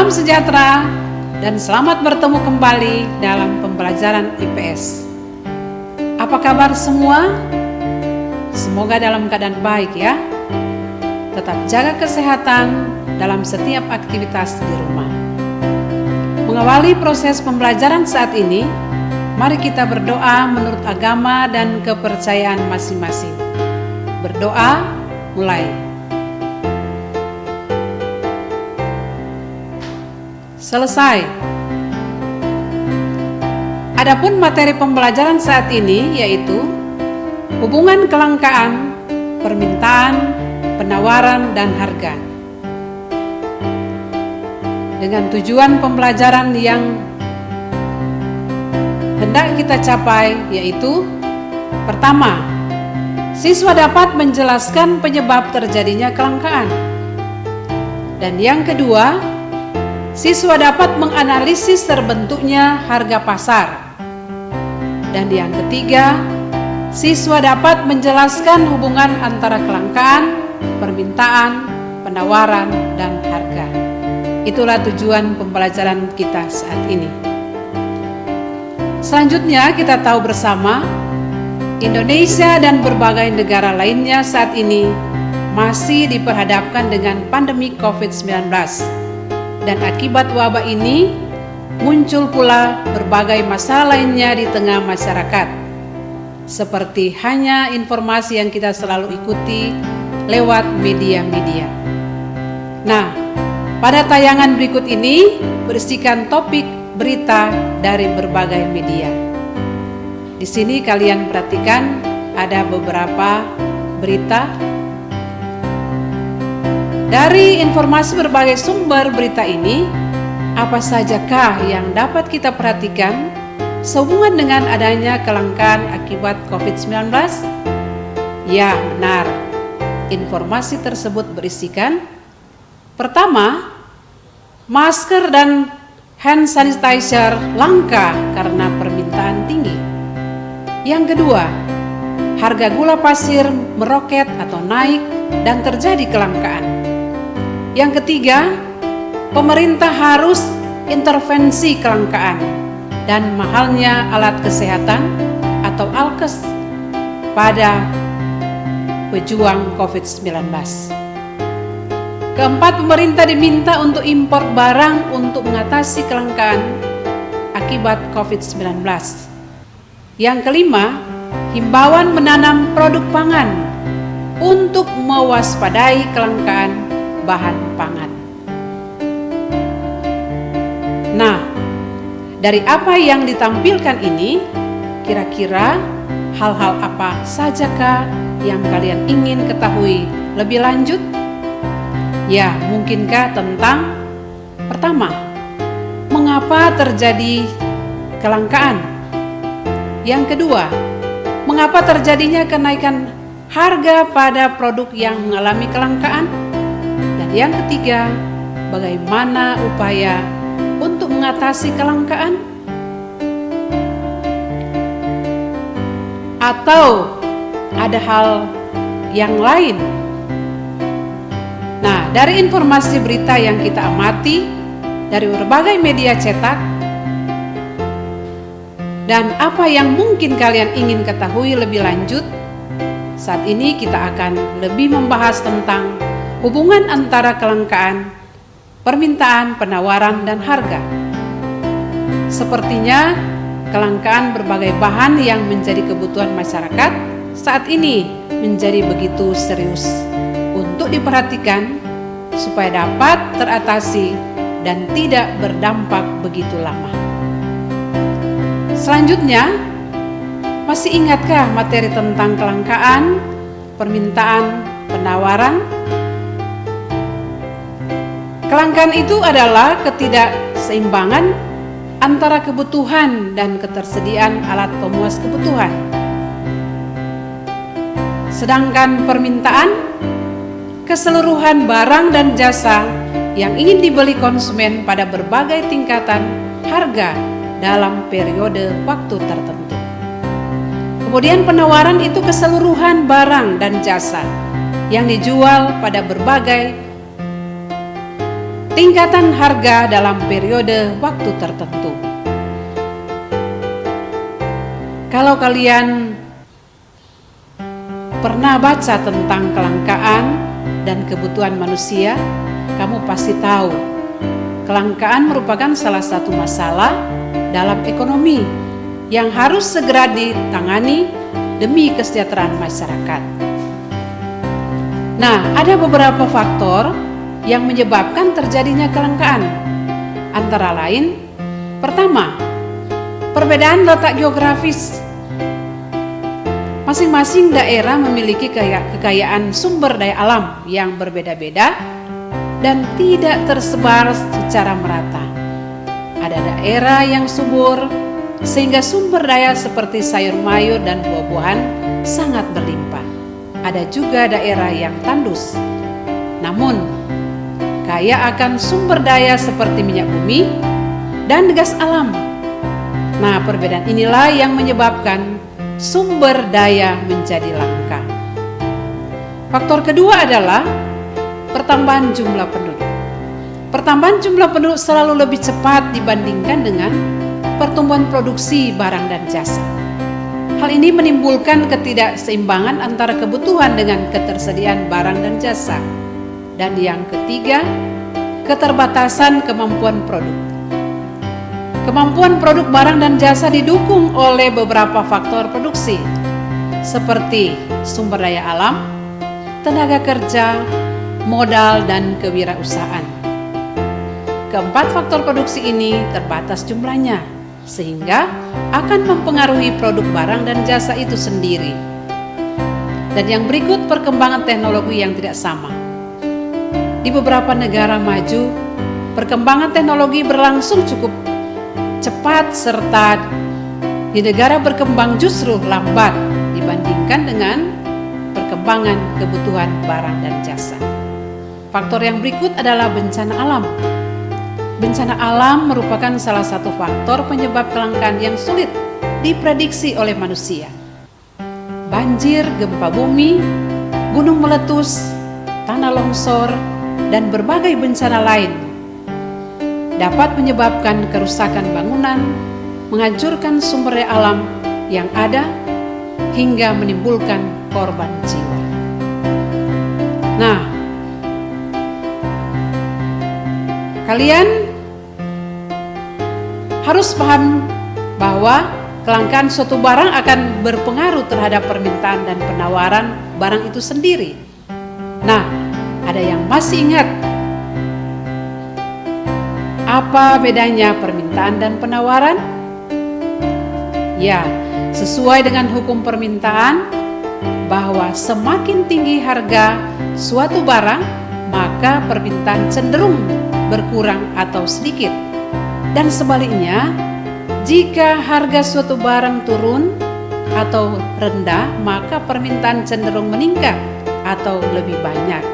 Salam sejahtera dan selamat bertemu kembali dalam pembelajaran IPS. Apa kabar semua? Semoga dalam keadaan baik ya. Tetap jaga kesehatan dalam setiap aktivitas di rumah. Mengawali proses pembelajaran saat ini, mari kita berdoa menurut agama dan kepercayaan masing-masing. Berdoa, mulai. Selesai. Adapun materi pembelajaran saat ini yaitu hubungan kelangkaan, permintaan, penawaran, dan harga. Dengan tujuan pembelajaran yang hendak kita capai yaitu: pertama, siswa dapat menjelaskan penyebab terjadinya kelangkaan. Dan yang kedua, siswa dapat menganalisis terbentuknya harga pasar. Dan yang ketiga, siswa dapat menjelaskan hubungan antara kelangkaan, permintaan, penawaran, dan harga. Itulah tujuan pembelajaran kita saat ini. Selanjutnya kita tahu bersama, Indonesia dan berbagai negara lainnya saat ini masih diperhadapkan dengan pandemi COVID-19. Dan akibat wabah ini, muncul pula berbagai masalah lainnya di tengah masyarakat. Seperti hanya informasi yang kita selalu ikuti lewat media-media. Nah, pada tayangan berikut ini berisikan topik berita dari berbagai media. Di sini kalian perhatikan ada beberapa berita. Dari informasi berbagai sumber berita ini, apa sajakah yang dapat kita perhatikan sehubungan dengan adanya kelangkaan akibat COVID-19? Ya, benar. Informasi tersebut berisikan: pertama, masker dan hand sanitizer langka karena permintaan tinggi. Yang kedua, harga gula pasir meroket atau naik dan terjadi kelangkaan. Yang ketiga, pemerintah harus intervensi kelangkaan dan mahalnya alat kesehatan atau alkes pada pejuang COVID-19. Keempat, pemerintah diminta untuk impor barang untuk mengatasi kelangkaan akibat COVID-19. Yang kelima, himbauan menanam produk pangan untuk mewaspadai kelangkaan bahan pangan. Nah, dari apa yang ditampilkan ini, kira-kira hal-hal apa sajakah yang kalian ingin ketahui lebih lanjut? Ya, mungkinkah tentang pertama, mengapa terjadi kelangkaan? Yang kedua, mengapa terjadinya kenaikan harga pada produk yang mengalami kelangkaan? Dan yang ketiga, bagaimana upaya untuk mengatasi kelangkaan? Atau ada hal yang lain? Nah, dari informasi berita yang kita amati dari berbagai media cetak dan apa yang mungkin kalian ingin ketahui lebih lanjut, saat ini kita akan lebih membahas tentang hubungan antara kelangkaan, permintaan, penawaran, dan harga. Sepertinya kelangkaan berbagai bahan yang menjadi kebutuhan masyarakat saat ini menjadi begitu serius untuk diperhatikan supaya dapat teratasi dan tidak berdampak begitu lama. Selanjutnya, masih ingatkah materi tentang kelangkaan, permintaan, penawaran? Kelangkaan itu adalah ketidakseimbangan antara kebutuhan dan ketersediaan alat pemuas kebutuhan. Sedangkan permintaan, keseluruhan barang dan jasa yang ingin dibeli konsumen pada berbagai tingkatan harga dalam periode waktu tertentu. Kemudian penawaran itu keseluruhan barang dan jasa yang dijual pada berbagai tingkatan harga dalam periode waktu tertentu. Kalau kalian pernah baca tentang kelangkaan dan kebutuhan manusia, kamu pasti tahu kelangkaan merupakan salah satu masalah dalam ekonomi yang harus segera ditangani demi kesejahteraan masyarakat. Nah, ada beberapa faktor yang menyebabkan terjadinya kelangkaan. Antara lain, pertama, perbedaan letak geografis. Masing-masing daerah memiliki kekayaan sumber daya alam yang berbeda-beda dan tidak tersebar secara merata. Ada daerah yang subur sehingga sumber daya seperti sayur mayur dan buah-buahan sangat berlimpah. Ada juga daerah yang tandus, namun kaya akan sumber daya seperti minyak bumi dan gas alam. Nah, perbedaan inilah yang menyebabkan sumber daya menjadi langka. Faktor kedua adalah pertambahan jumlah penduduk. Pertambahan jumlah penduduk selalu lebih cepat dibandingkan dengan pertumbuhan produksi barang dan jasa. Hal ini menimbulkan ketidakseimbangan antara kebutuhan dengan ketersediaan barang dan jasa. Dan yang ketiga, keterbatasan kemampuan produk. Kemampuan produk barang dan jasa didukung oleh beberapa faktor produksi, seperti sumber daya alam, tenaga kerja, modal, dan kewirausahaan. Keempat faktor produksi ini terbatas jumlahnya, sehingga akan mempengaruhi produk barang dan jasa itu sendiri. Dan yang berikut perkembangan teknologi yang tidak sama. Di beberapa negara maju, perkembangan teknologi berlangsung cukup cepat, serta di negara berkembang justru lambat dibandingkan dengan perkembangan kebutuhan barang dan jasa. Faktor yang berikut adalah bencana alam. Bencana alam merupakan salah satu faktor penyebab kelangkaan yang sulit diprediksi oleh manusia. Banjir, gempa bumi, gunung meletus, tanah longsor, dan berbagai bencana lain dapat menyebabkan kerusakan bangunan, menghancurkan sumber daya alam yang ada, hingga menimbulkan korban jiwa. Nah, kalian harus paham bahwa kelangkaan suatu barang akan berpengaruh terhadap permintaan dan penawaran barang itu sendiri. Nah, ada yang masih ingat apa bedanya permintaan dan penawaran? Ya, sesuai dengan hukum permintaan, bahwa semakin tinggi harga suatu barang, maka permintaan cenderung berkurang atau sedikit. Dan sebaliknya, jika harga suatu barang turun atau rendah, maka permintaan cenderung meningkat atau lebih banyak.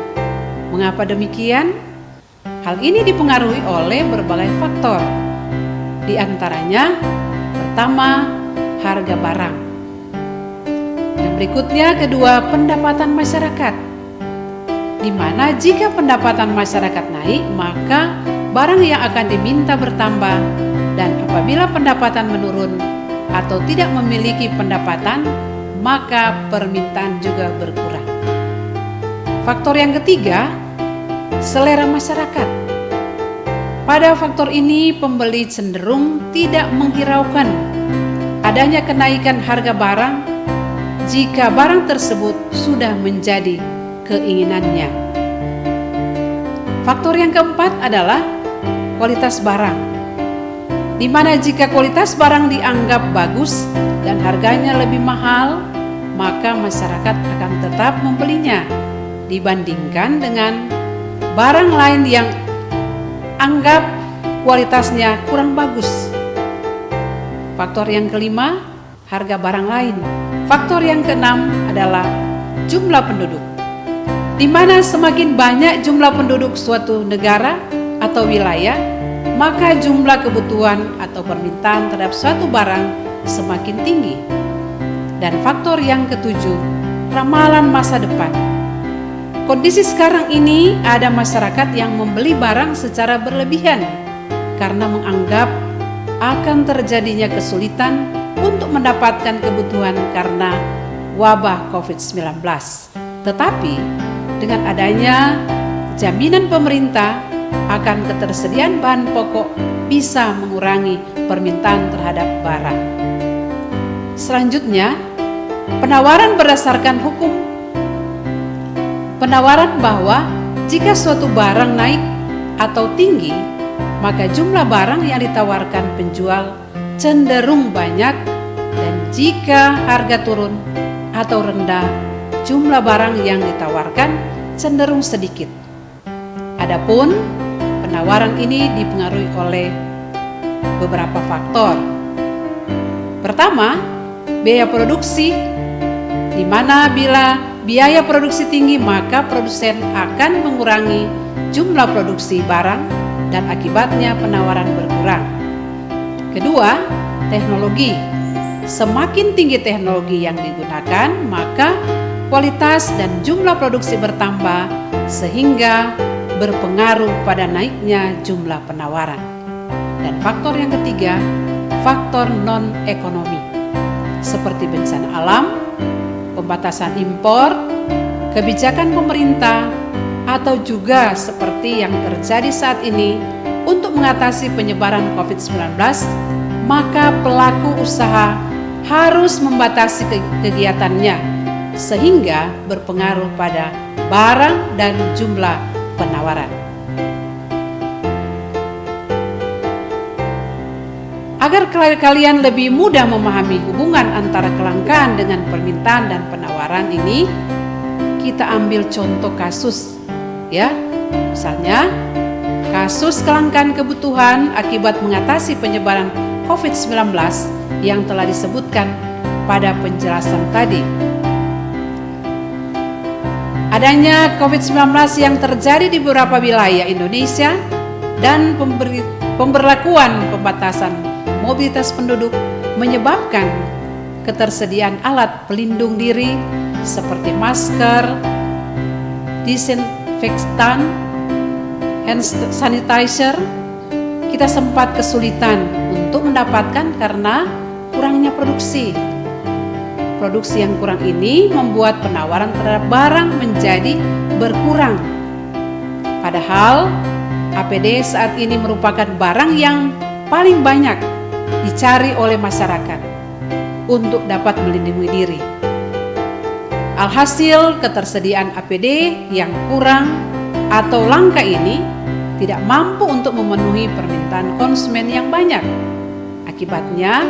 Mengapa demikian? Hal ini dipengaruhi oleh berbagai faktor. Di antaranya, pertama, harga barang. Dan berikutnya, kedua, pendapatan masyarakat. Di mana jika pendapatan masyarakat naik, maka barang yang akan diminta bertambah, dan apabila pendapatan menurun atau tidak memiliki pendapatan, maka permintaan juga berkurang. Faktor yang ketiga, selera masyarakat. Pada faktor ini, pembeli cenderung tidak menghiraukan adanya kenaikan harga barang jika barang tersebut sudah menjadi keinginannya. Faktor yang keempat adalah kualitas barang, di mana jika kualitas barang dianggap bagus dan harganya lebih mahal, maka masyarakat akan tetap membelinya dibandingkan dengan barang lain yang anggap kualitasnya kurang bagus. Faktor yang kelima, harga barang lain. Faktor yang keenam adalah jumlah penduduk, di mana semakin banyak jumlah penduduk suatu negara atau wilayah, maka jumlah kebutuhan atau permintaan terhadap suatu barang semakin tinggi. Dan faktor yang ketujuh, ramalan masa depan. Kondisi sekarang ini ada masyarakat yang membeli barang secara berlebihan karena menganggap akan terjadinya kesulitan untuk mendapatkan kebutuhan karena wabah COVID-19. Tetapi dengan adanya jaminan pemerintah akan ketersediaan bahan pokok bisa mengurangi permintaan terhadap barang. Selanjutnya, penawaran berdasarkan hukum. Penawaran bahwa jika suatu barang naik atau tinggi, maka jumlah barang yang ditawarkan penjual cenderung banyak, dan jika harga turun atau rendah, jumlah barang yang ditawarkan cenderung sedikit. Adapun penawaran ini dipengaruhi oleh beberapa faktor. Pertama, biaya produksi, di mana bila biaya produksi tinggi maka produsen akan mengurangi jumlah produksi barang dan akibatnya penawaran berkurang. Kedua, teknologi. Semakin tinggi teknologi yang digunakan, maka kualitas dan jumlah produksi bertambah sehingga berpengaruh pada naiknya jumlah penawaran. Dan faktor yang ketiga, faktor non-ekonomi seperti bencana alam, pembatasan impor, kebijakan pemerintah, atau juga seperti yang terjadi saat ini untuk mengatasi penyebaran COVID-19, maka pelaku usaha harus membatasi kegiatannya sehingga berpengaruh pada barang dan jumlah penawaran. Agar kalian lebih mudah memahami hubungan antara kelangkaan dengan permintaan dan penawaran ini, kita ambil contoh kasus ya. Misalnya, kasus kelangkaan kebutuhan akibat mengatasi penyebaran COVID-19 yang telah disebutkan pada penjelasan tadi. Adanya COVID-19 yang terjadi di beberapa wilayah Indonesia dan pemberlakuan pembatasan mobilitas penduduk menyebabkan ketersediaan alat pelindung diri seperti masker, disinfektan, hand sanitizer. Kita sempat kesulitan untuk mendapatkan karena kurangnya produksi. Produksi yang kurang ini membuat penawaran terhadap barang menjadi berkurang. Padahal APD saat ini merupakan barang yang paling banyak dicari oleh masyarakat untuk dapat melindungi diri. Alhasil, ketersediaan APD yang kurang atau langka ini tidak mampu untuk memenuhi permintaan konsumen yang banyak. Akibatnya,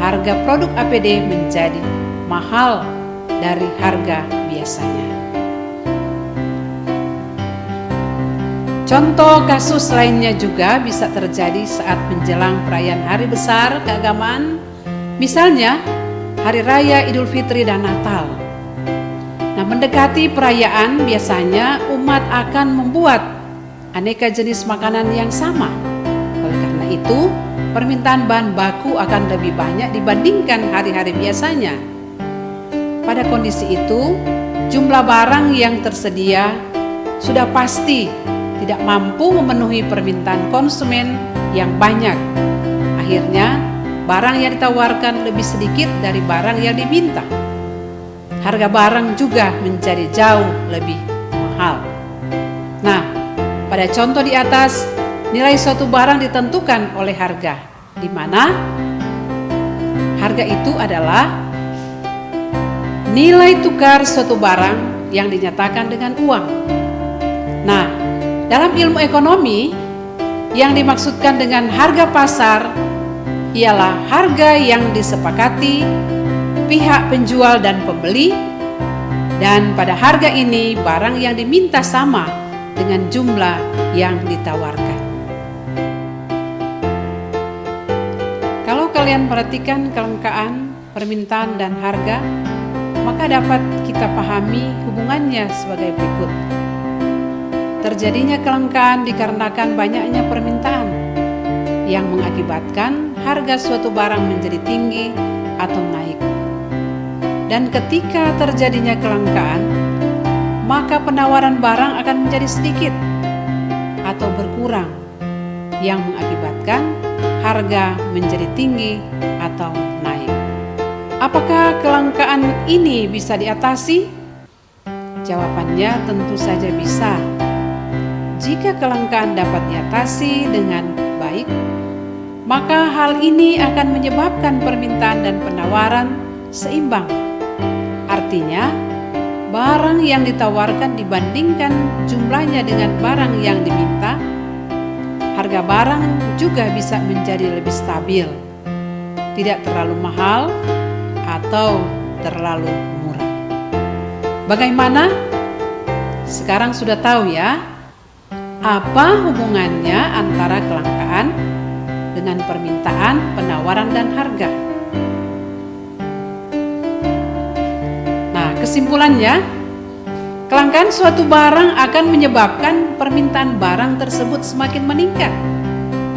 harga produk APD menjadi mahal dari harga biasanya. Contoh kasus lainnya juga bisa terjadi saat menjelang perayaan hari besar keagamaan, misalnya Hari Raya Idul Fitri dan Natal. Nah, mendekati perayaan biasanya umat akan membuat aneka jenis makanan yang sama. Oleh karena itu, permintaan bahan baku akan lebih banyak dibandingkan hari-hari biasanya. Pada kondisi itu, jumlah barang yang tersedia sudah pasti tidak mampu memenuhi permintaan konsumen yang banyak. Akhirnya, barang yang ditawarkan lebih sedikit dari barang yang diminta. Harga barang juga menjadi jauh lebih mahal. Nah, pada contoh di atas, nilai suatu barang ditentukan oleh harga, di mana harga itu adalah nilai tukar suatu barang yang dinyatakan dengan uang. Nah, dalam ilmu ekonomi, yang dimaksudkan dengan harga pasar ialah harga yang disepakati pihak penjual dan pembeli, dan pada harga ini barang yang diminta sama dengan jumlah yang ditawarkan. Kalau kalian perhatikan kelangkaan, permintaan, dan harga, maka dapat kita pahami hubungannya sebagai berikut. Terjadinya kelangkaan dikarenakan banyaknya permintaan yang mengakibatkan harga suatu barang menjadi tinggi atau naik. Dan ketika terjadinya kelangkaan, maka penawaran barang akan menjadi sedikit atau berkurang, yang mengakibatkan harga menjadi tinggi atau naik. Apakah kelangkaan ini bisa diatasi? Jawabannya tentu saja bisa. Jika kelangkaan dapat diatasi dengan baik, maka hal ini akan menyebabkan permintaan dan penawaran seimbang. Artinya, barang yang ditawarkan dibandingkan jumlahnya dengan barang yang diminta, harga barang juga bisa menjadi lebih stabil, tidak terlalu mahal atau terlalu murah. Bagaimana? Sekarang sudah tahu ya, apa hubungannya antara kelangkaan dengan permintaan, penawaran, dan harga. Nah, kesimpulannya, kelangkaan suatu barang akan menyebabkan permintaan barang tersebut semakin meningkat,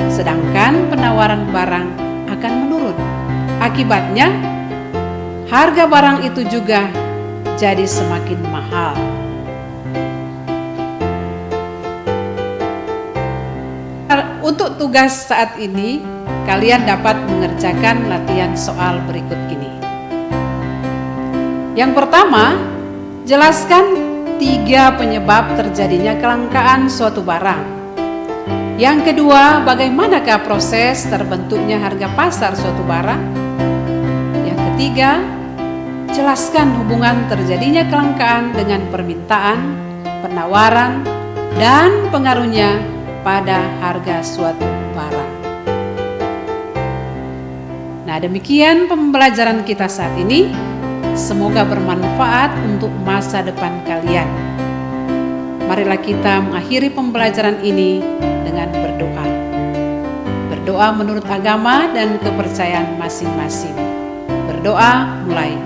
sedangkan penawaran barang akan menurun. Akibatnya, harga barang itu juga jadi semakin mahal. Untuk tugas saat ini, kalian dapat mengerjakan latihan soal berikut ini. Yang pertama, jelaskan 3 penyebab terjadinya kelangkaan suatu barang. Yang kedua, bagaimanakah proses terbentuknya harga pasar suatu barang? Yang ketiga, jelaskan hubungan terjadinya kelangkaan dengan permintaan, penawaran, dan pengaruhnya pada harga suatu barang. Nah, demikian pembelajaran kita saat ini. Semoga bermanfaat untuk masa depan kalian. Marilah kita mengakhiri pembelajaran ini dengan berdoa. Berdoa menurut agama dan kepercayaan masing-masing. Berdoa mulai.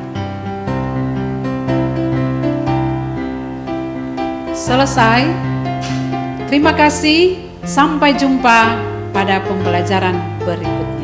Selesai. Terima kasih. Sampai jumpa pada pembelajaran berikutnya.